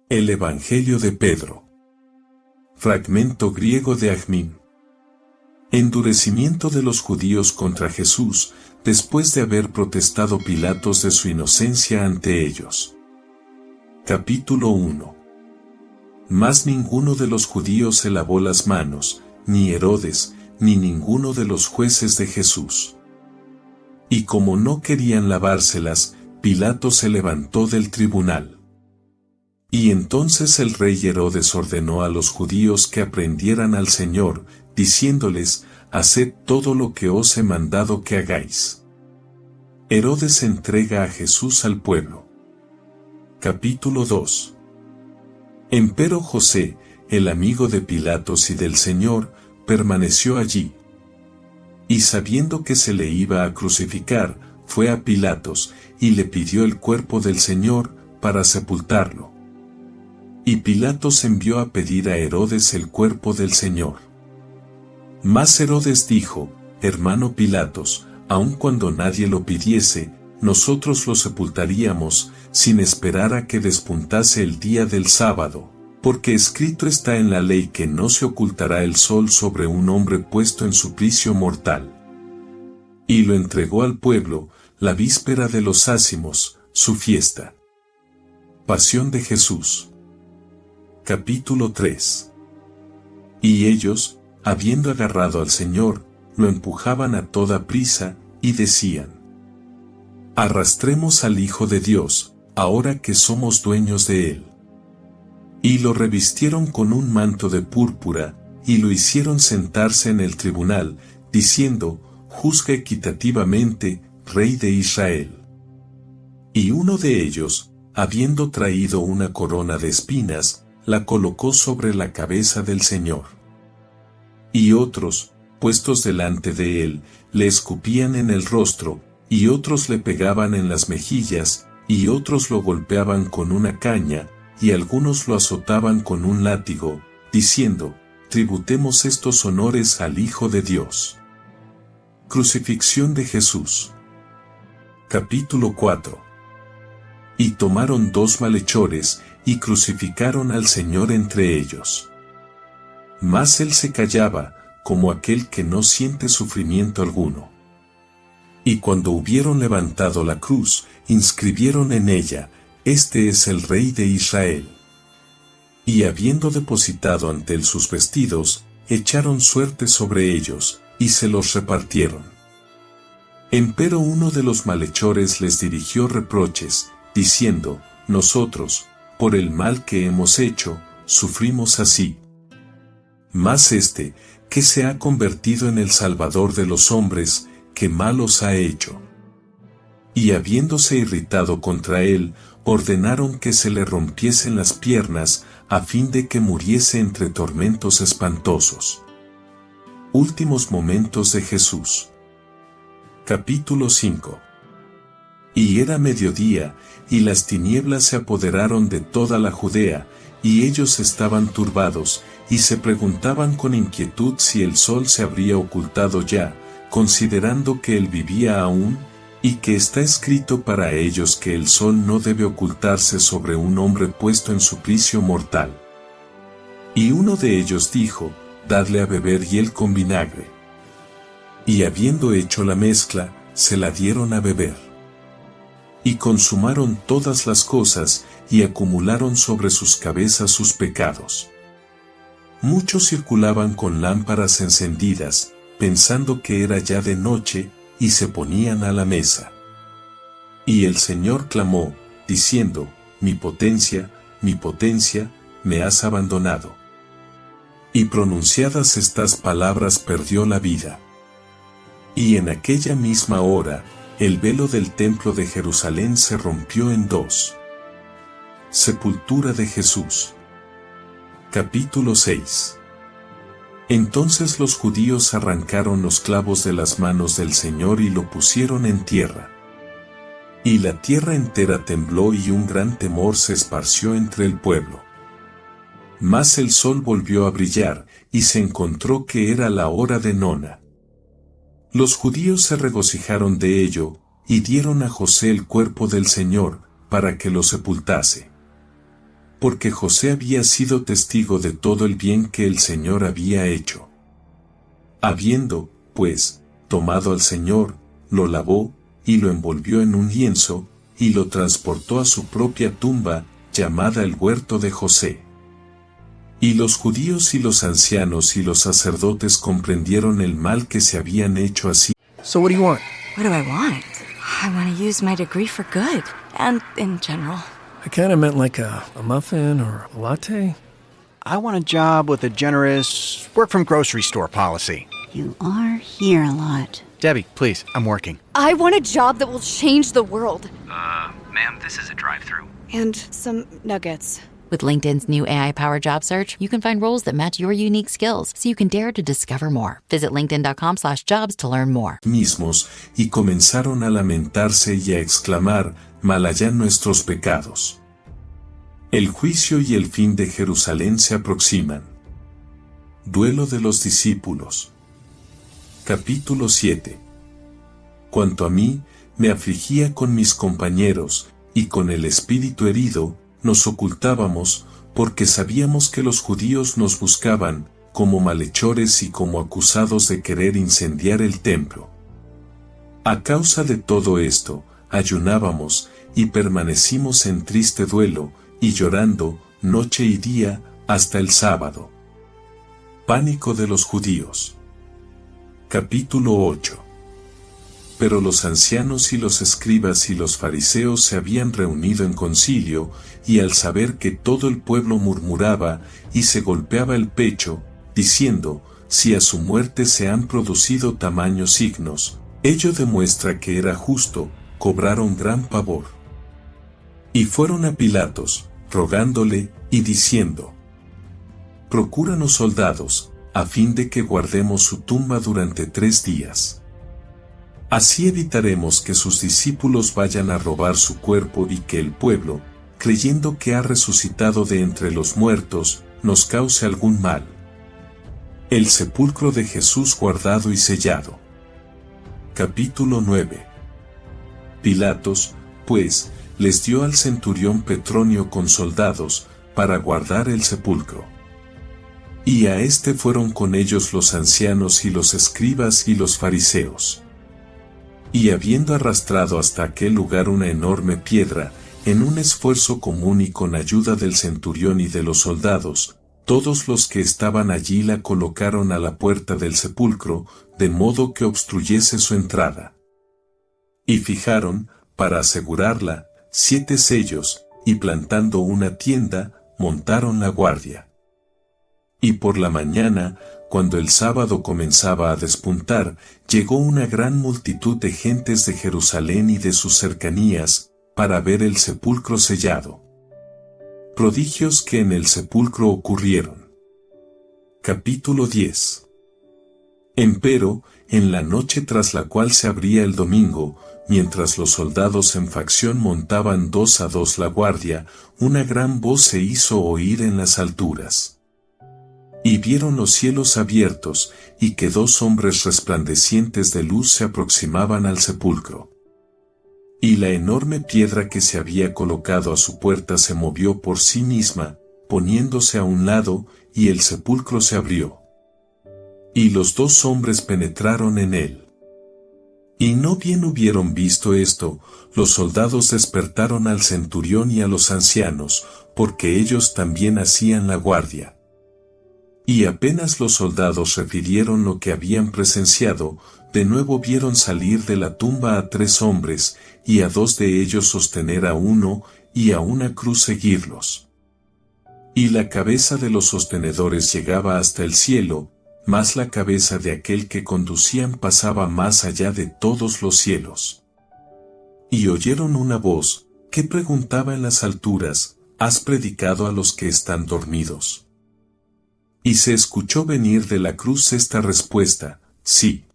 El Evangelio de Pedro. Fragmento griego de Agmin. Endurecimiento de los judíos contra Jesús, después de haber protestado Pilatos de su inocencia ante ellos. Capítulo 1. Mas ninguno de los judíos se lavó las manos, ni Herodes, ni ninguno de los jueces de Jesús. Y como no querían lavárselas, Pilato se levantó del tribunal. Y entonces el rey Herodes ordenó a los judíos que aprendieran al Señor, diciéndoles: haced todo lo que os he mandado que hagáis. Herodes entrega a Jesús al pueblo. Capítulo 2. Empero José, el amigo de Pilatos y del Señor, permaneció allí. Y sabiendo que se le iba a crucificar, fue a Pilatos, y le pidió el cuerpo del Señor, para sepultarlo. Y Pilatos envió a pedir a Herodes el cuerpo del Señor. Mas Herodes dijo: hermano Pilatos, aun cuando nadie lo pidiese, nosotros lo sepultaríamos, sin esperar a que despuntase el día del sábado, porque escrito está en la ley que no se ocultará el sol sobre un hombre puesto en suplicio mortal. Y lo entregó al pueblo, la víspera de los ácimos, su fiesta. Pasión de Jesús. Capítulo 3. Y ellos, habiendo agarrado al Señor, lo empujaban a toda prisa, y decían: arrastremos al Hijo de Dios, ahora que somos dueños de él. Y lo revistieron con un manto de púrpura, y lo hicieron sentarse en el tribunal, diciendo: juzga equitativamente, Rey de Israel. Y uno de ellos, habiendo traído una corona de espinas, la colocó sobre la cabeza del Señor. Y otros, puestos delante de él, le escupían en el rostro, y otros le pegaban en las mejillas, y otros lo golpeaban con una caña, y algunos lo azotaban con un látigo, diciendo: tributemos estos honores al Hijo de Dios. Crucifixión de Jesús. Capítulo 4. Y tomaron 2 malhechores, y crucificaron al Señor entre ellos. Mas él se callaba, como aquel que no siente sufrimiento alguno. Y cuando hubieron levantado la cruz, inscribieron en ella: este es el Rey de Israel. Y habiendo depositado ante él sus vestidos, echaron suertes sobre ellos, y se los repartieron. Empero uno de los malhechores les dirigió reproches, diciendo: nosotros, por el mal que hemos hecho, sufrimos así. Mas este, que se ha convertido en el Salvador de los hombres, ¿qué mal os ha hecho? Y habiéndose irritado contra él, ordenaron que se le rompiesen las piernas, a fin de que muriese entre tormentos espantosos. Últimos momentos de Jesús. Capítulo 5. Y era mediodía, y las tinieblas se apoderaron de toda la Judea, y ellos estaban turbados, y se preguntaban con inquietud si el sol se habría ocultado ya, considerando que él vivía aún, y que está escrito para ellos que el sol no debe ocultarse sobre un hombre puesto en suplicio mortal. Y uno de ellos dijo: dadle a beber hiel con vinagre. Y habiendo hecho la mezcla, se la dieron a beber. Y consumaron todas las cosas, y acumularon sobre sus cabezas sus pecados. Muchos circulaban con lámparas encendidas, pensando que era ya de noche, y se ponían a la mesa. Y el Señor clamó, diciendo: mi potencia, me has abandonado. Y pronunciadas estas palabras perdió la vida. Y en aquella misma hora, el velo del templo de Jerusalén se rompió en 2. Sepultura de Jesús. Capítulo 6. Entonces los judíos arrancaron los clavos de las manos del Señor y lo pusieron en tierra. Y la tierra entera tembló y un gran temor se esparció entre el pueblo. Mas el sol volvió a brillar, y se encontró que era la hora de nona. Los judíos se regocijaron de ello, y dieron a José el cuerpo del Señor, para que lo sepultase. porque José había sido testigo de todo el bien que el Señor había hecho. Habiendo, pues, tomado al Señor, lo lavó, y lo envolvió en un lienzo, y lo transportó a su propia tumba, llamada el huerto de José. Y los judíos y los ancianos y los sacerdotes comprendieron el mal que se habían hecho así. So what do you want? What do I want? I want to use my degree for good, and in general. I kind of meant like a muffin or a latte. I want a job with a generous work-from-grocery store policy. You are here a lot. Debbie, please, I'm working. I want a job that will change the world. Ma'am, this is a drive-thru. And some nuggets. With LinkedIn's new AI-powered job search, you can find roles that match your unique skills, so you can dare to discover more. Visit linkedin.com/jobs to learn more. Mismos, y comenzaron a lamentarse y a exclamar, mal allá nuestros pecados. El juicio y el fin de Jerusalén se aproximan. Duelo de los discípulos. Capítulo 7. Cuanto a mí, me afligía con mis compañeros, y con el espíritu herido, nos ocultábamos, porque sabíamos que los judíos nos buscaban, como malhechores y como acusados de querer incendiar el templo. A causa de todo esto, ayunábamos, y permanecimos en triste duelo, y llorando, noche y día, hasta el sábado. Pánico de los judíos. Capítulo 8. Pero los ancianos y los escribas y los fariseos se habían reunido en concilio, y al saber que todo el pueblo murmuraba y se golpeaba el pecho, diciendo, si a su muerte se han producido tamaños signos, ello demuestra que era justo, cobraron gran pavor. Y fueron a Pilatos, rogándole, y diciendo, procúranos soldados, a fin de que guardemos su tumba durante 3 días. Así evitaremos que sus discípulos vayan a robar su cuerpo y que el pueblo, creyendo que ha resucitado de entre los muertos, nos cause algún mal. El sepulcro de Jesús guardado y sellado. Capítulo 9. Pilatos, pues, les dio al centurión Petronio con soldados, para guardar el sepulcro. Y a este fueron con ellos los ancianos y los escribas y los fariseos. Y habiendo arrastrado hasta aquel lugar una enorme piedra, en un esfuerzo común y con ayuda del centurión y de los soldados, todos los que estaban allí la colocaron a la puerta del sepulcro, de modo que obstruyese su entrada. Y fijaron, para asegurarla, 7 sellos, y plantando una tienda, montaron la guardia. Y por la mañana, cuando el sábado comenzaba a despuntar, llegó una gran multitud de gentes de Jerusalén y de sus cercanías, para ver el sepulcro sellado. Prodigios que en el sepulcro ocurrieron. Capítulo 10. Empero, en la noche tras la cual se abría el domingo, mientras los soldados en facción montaban 2 a 2 la guardia, una gran voz se hizo oír en las alturas. Y vieron los cielos abiertos, y que 2 hombres resplandecientes de luz se aproximaban al sepulcro. Y la enorme piedra que se había colocado a su puerta se movió por sí misma, poniéndose a un lado, y el sepulcro se abrió. Y los 2 hombres penetraron en él. Y no bien hubieron visto esto, los soldados despertaron al centurión y a los ancianos, porque ellos también hacían la guardia. Y apenas los soldados refirieron lo que habían presenciado, de nuevo vieron salir de la tumba a 3 hombres, y a 2 de ellos sostener a uno, y a una cruz seguirlos. Y la cabeza de los sostenedores llegaba hasta el cielo, mas la cabeza de aquel que conducían pasaba más allá de todos los cielos. Y oyeron una voz, que preguntaba en las alturas, ¿has predicado a los que están dormidos? Y se escuchó venir de la cruz esta respuesta, sí.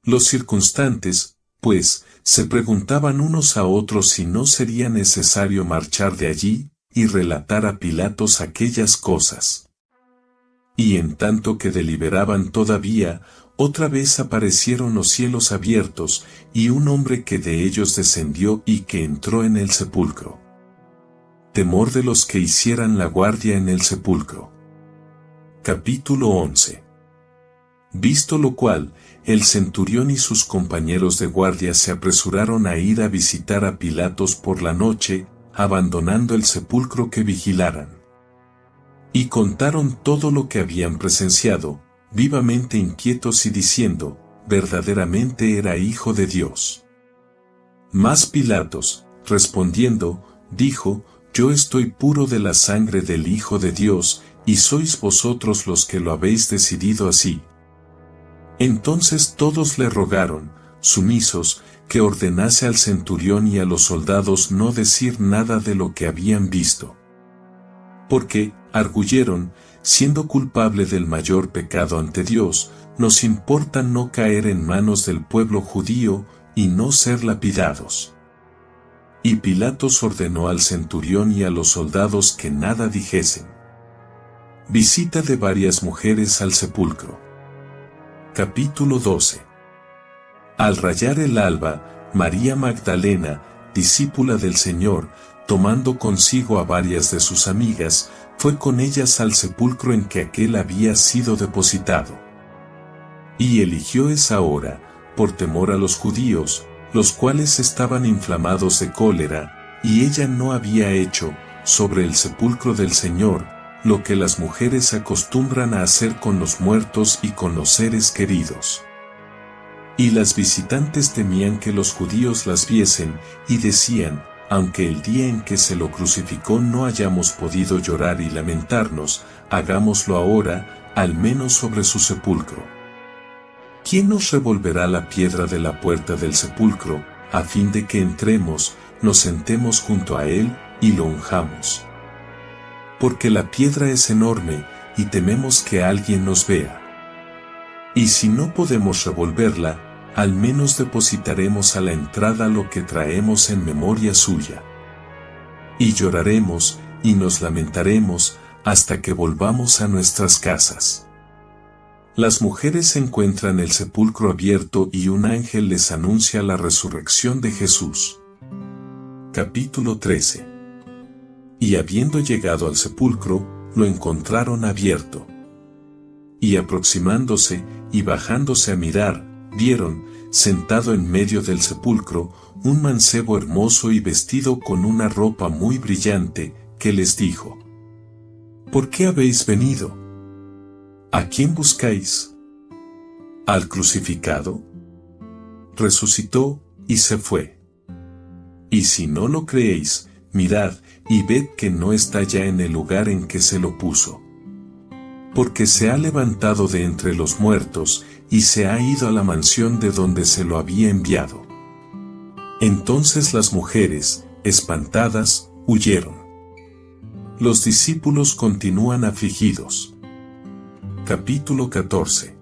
Los circunstantes, pues, se preguntaban unos a otros si no sería necesario marchar de allí, y relatar a Pilatos aquellas cosas. Y en tanto que deliberaban todavía, otra vez aparecieron los cielos abiertos, y un hombre que de ellos descendió y que entró en el sepulcro. temor de los que hicieran la guardia en el sepulcro. Capítulo 11. Visto lo cual, el centurión y sus compañeros de guardia se apresuraron a ir a visitar a Pilatos por la noche, abandonando el sepulcro que vigilaran. Y contaron todo lo que habían presenciado, vivamente inquietos y diciendo, verdaderamente era Hijo de Dios. Mas Pilatos, respondiendo, dijo, yo estoy puro de la sangre del Hijo de Dios, y sois vosotros los que lo habéis decidido así. Entonces todos le rogaron, sumisos, que ordenase al centurión y a los soldados no decir nada de lo que habían visto. Porque, arguyeron, siendo culpable del mayor pecado ante Dios, nos importa no caer en manos del pueblo judío y no ser lapidados. Y Pilatos ordenó al centurión y a los soldados que nada dijesen. Visita de varias mujeres al sepulcro. Capítulo 12. Al rayar el alba, María Magdalena, discípula del Señor, tomando consigo a varias de sus amigas, fue con ellas al sepulcro en que aquél había sido depositado. Y eligió esa hora, por temor a los judíos, los cuales estaban inflamados de cólera, y ella no había hecho, sobre el sepulcro del Señor, lo que las mujeres acostumbran a hacer con los muertos y con los seres queridos. Y las visitantes temían que los judíos las viesen, y decían, aunque el día en que se lo crucificó no hayamos podido llorar y lamentarnos, hagámoslo ahora, al menos sobre su sepulcro. ¿Quién nos revolverá la piedra de la puerta del sepulcro, a fin de que entremos, nos sentemos junto a él, y lo unjamos? Porque la piedra es enorme, y tememos que alguien nos vea. Y si no podemos revolverla, al menos depositaremos a la entrada lo que traemos en memoria suya. Y lloraremos, y nos lamentaremos, hasta que volvamos a nuestras casas. Las mujeres encuentran el sepulcro abierto y un ángel les anuncia la resurrección de Jesús. Capítulo 13. Y habiendo llegado al sepulcro, lo encontraron abierto. Y aproximándose y bajándose a mirar, vieron, sentado en medio del sepulcro, un mancebo hermoso y vestido con una ropa muy brillante, que les dijo: ¿Por qué habéis venido? ¿A quién buscáis? ¿Al crucificado? Resucitó, y se fue. Y si no lo creéis, mirad, y ved que no está ya en el lugar en que se lo puso. Porque se ha levantado de entre los muertos, y se ha ido a la mansión de donde se lo había enviado. Entonces las mujeres, espantadas, huyeron. Los discípulos continúan afligidos. Capítulo 14.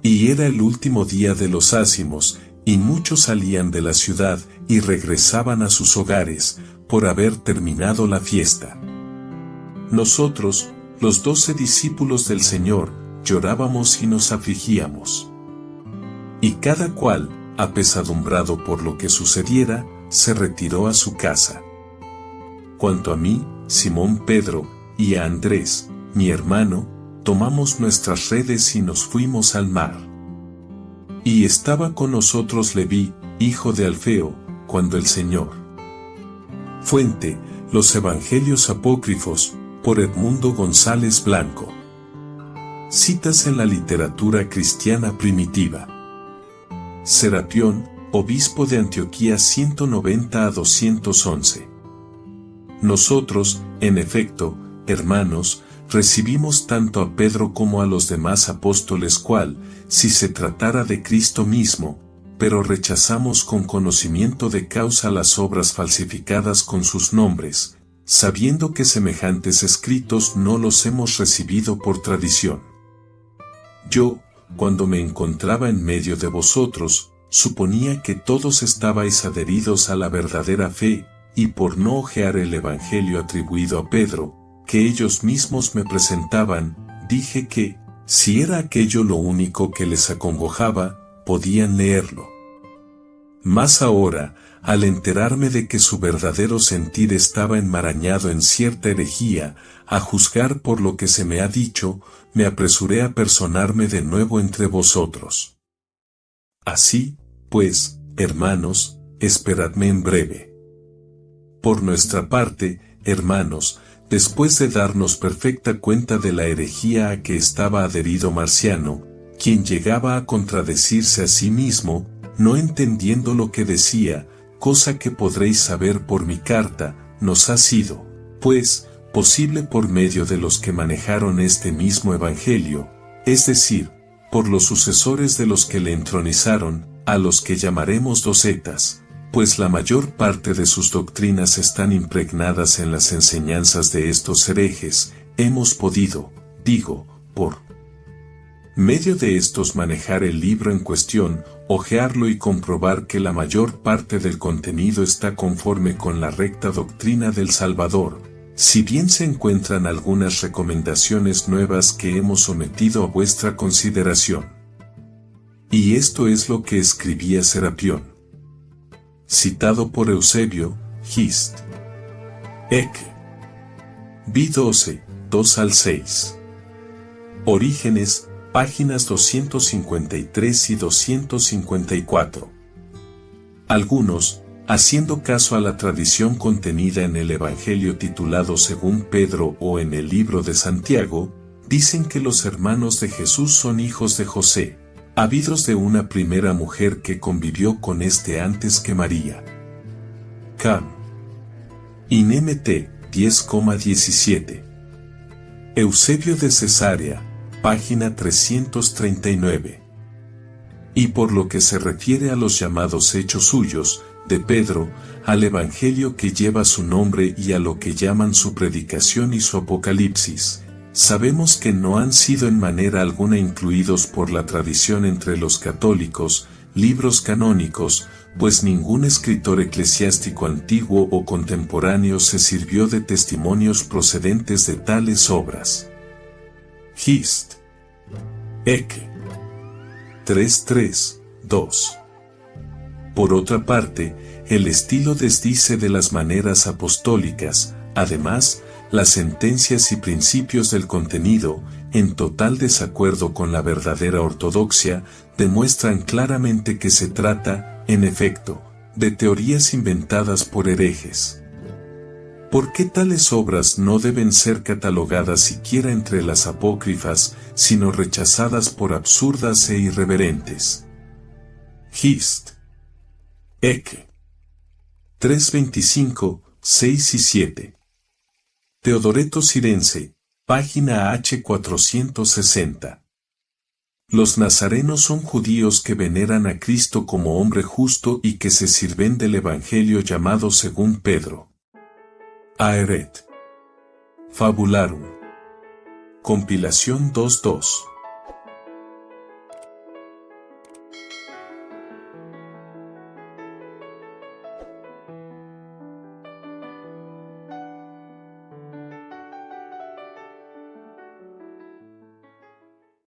Y era el último día de los ázimos, y muchos salían de la ciudad y regresaban a sus hogares, por haber terminado la fiesta. Nosotros, los 12 discípulos del Señor, llorábamos y nos afligíamos. Y cada cual, apesadumbrado por lo que sucediera, se retiró a su casa. Cuanto a mí, Simón Pedro, y a Andrés, mi hermano, tomamos nuestras redes y nos fuimos al mar. Y estaba con nosotros Leví, hijo de Alfeo, cuando el Señor. Fuente, los Evangelios Apócrifos, por Edmundo González Blanco. Citas en la literatura cristiana primitiva. Serapión, obispo de Antioquía 190 a 211. Nosotros, en efecto, hermanos, recibimos tanto a Pedro como a los demás apóstoles cual, si se tratara de Cristo mismo, pero rechazamos con conocimiento de causa las obras falsificadas con sus nombres, sabiendo que semejantes escritos no los hemos recibido por tradición. Yo, cuando me encontraba en medio de vosotros, suponía que todos estabais adheridos a la verdadera fe, y por no ojear el evangelio atribuido a Pedro, que ellos mismos me presentaban, dije que, si era aquello lo único que les acongojaba, podían leerlo. Mas ahora, al enterarme de que su verdadero sentir estaba enmarañado en cierta herejía, a juzgar por lo que se me ha dicho, me apresuré a personarme de nuevo entre vosotros. Así, pues, hermanos, esperadme en breve. Por nuestra parte, hermanos, después de darnos perfecta cuenta de la herejía a que estaba adherido Marciano, quien llegaba a contradecirse a sí mismo, no entendiendo lo que decía, cosa que podréis saber por mi carta, nos ha sido, pues, posible por medio de los que manejaron este mismo evangelio, es decir, por los sucesores de los que le entronizaron, a los que llamaremos docetas, pues la mayor parte de sus doctrinas están impregnadas en las enseñanzas de estos herejes, hemos podido, digo, por medio de estos manejar el libro en cuestión, hojearlo y comprobar que la mayor parte del contenido está conforme con la recta doctrina del Salvador, si bien se encuentran algunas recomendaciones nuevas que hemos sometido a vuestra consideración. Y esto es lo que escribía Serapión, citado por Eusebio, Hist. Ec. B 12, 2-6. Orígenes, páginas 253 y 254. Algunos, haciendo caso a la tradición contenida en el Evangelio titulado según Pedro o en el libro de Santiago, dicen que los hermanos de Jesús son hijos de José, habidos de una primera mujer que convivió con éste antes que María. Cam. INMT 10,17. Eusebio de Cesarea, página 339. Y por lo que se refiere a los llamados hechos suyos, de Pedro, al evangelio que lleva su nombre y a lo que llaman su predicación y su apocalipsis, sabemos que no han sido en manera alguna incluidos por la tradición entre los católicos, libros canónicos, pues ningún escritor eclesiástico antiguo o contemporáneo se sirvió de testimonios procedentes de tales obras. Hist. Ec. 3.3.2. Por otra parte, el estilo desdice de las maneras apostólicas, además, las sentencias y principios del contenido, en total desacuerdo con la verdadera ortodoxia, demuestran claramente que se trata, en efecto, de teorías inventadas por herejes. ¿Por qué tales obras no deben ser catalogadas siquiera entre las apócrifas, sino rechazadas por absurdas e irreverentes? Hist. Ec. 3.25, 6 y 7. Teodoreto Cirense, página H 460. Los nazarenos son judíos que veneran a Cristo como hombre justo y que se sirven del evangelio llamado según Pedro. Aeret. Fabularum. Compilación 2.2.